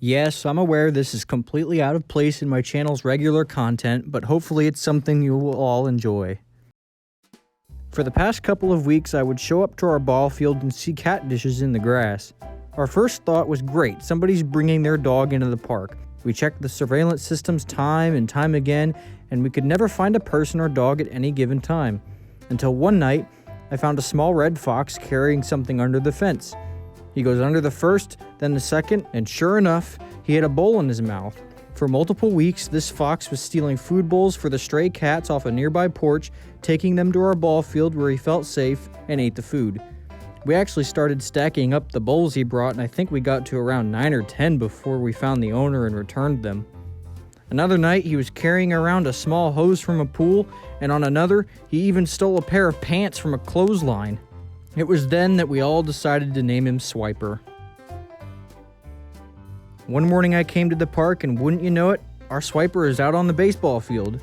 Yes, I'm aware this is completely out of place in my channel's regular content, but hopefully it's something you will all enjoy. For the past couple of weeks, I would show up to our ball field and see cat dishes in the grass. Our first thought was great, somebody's bringing their dog into the park. We checked the surveillance systems time and time again, and we could never find a person or dog at any given time. Until one night, I found a small red fox carrying something under the fence. He goes under the first, then the second, and sure enough, he had a bowl in his mouth. For multiple weeks, this fox was stealing food bowls for the stray cats off a nearby porch, taking them to our ball field where he felt safe and ate the food. We actually started stacking up the bowls he brought, and I think we got to around 9 or 10 before we found the owner and returned them. Another night, he was carrying around a small hose from a pool, and on another, he even stole a pair of pants from a clothesline. It was then that we all decided to name him Swiper. One morning I came to the park, and wouldn't you know it, our Swiper is out on the baseball field.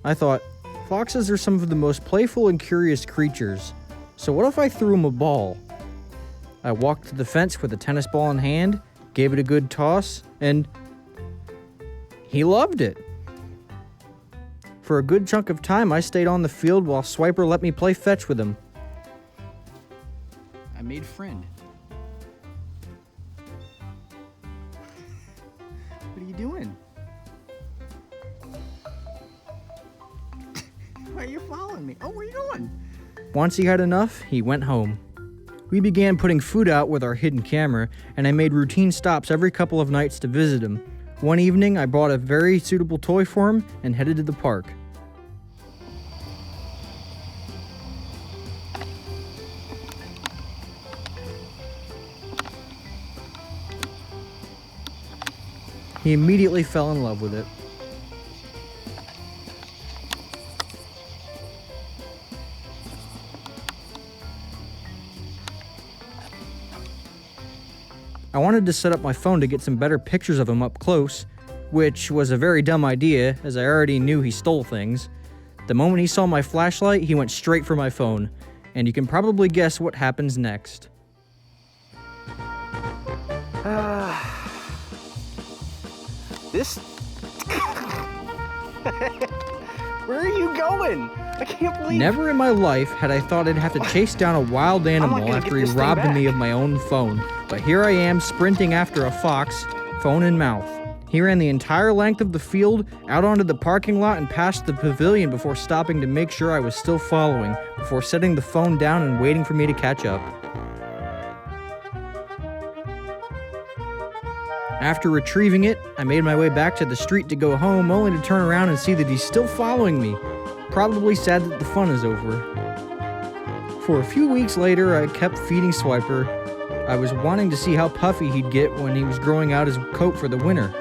I thought, foxes are some of the most playful and curious creatures, so what if I threw him a ball? I walked to the fence with a tennis ball in hand, gave it a good toss, and he loved it. For a good chunk of time, I stayed on the field while Swiper let me play fetch with him. I made friend. What are you doing? Why are you following me? Oh, where are you going? Once he had enough, he went home. We began putting food out with our hidden camera, and I made routine stops every couple of nights to visit him. One evening, I bought a very suitable toy for him and headed to the park. He immediately fell in love with it. I wanted to set up my phone to get some better pictures of him up close, which was a very dumb idea, as I already knew he stole things. The moment he saw my flashlight, he went straight for my phone, and you can probably guess what happens next. Where are you going? I can't believe. Never in my life had I thought I'd have to chase down a wild animal after he robbed me of my own phone. But here I am sprinting after a fox, phone in mouth. He ran the entire length of the field, out onto the parking lot, and past the pavilion before stopping to make sure I was still following, before setting the phone down and waiting for me to catch up. After retrieving it, I made my way back to the street to go home, only to turn around and see that he's still following me. Probably sad that the fun is over. For a few weeks later, I kept feeding Swiper. I was wanting to see how puffy he'd get when he was growing out his coat for the winter.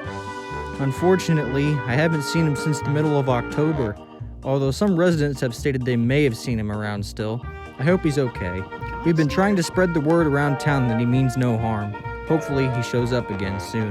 Unfortunately, I haven't seen him since the middle of October, although some residents have stated they may have seen him around still. I hope he's okay. We've been trying to spread the word around town that he means no harm. Hopefully he shows up again soon.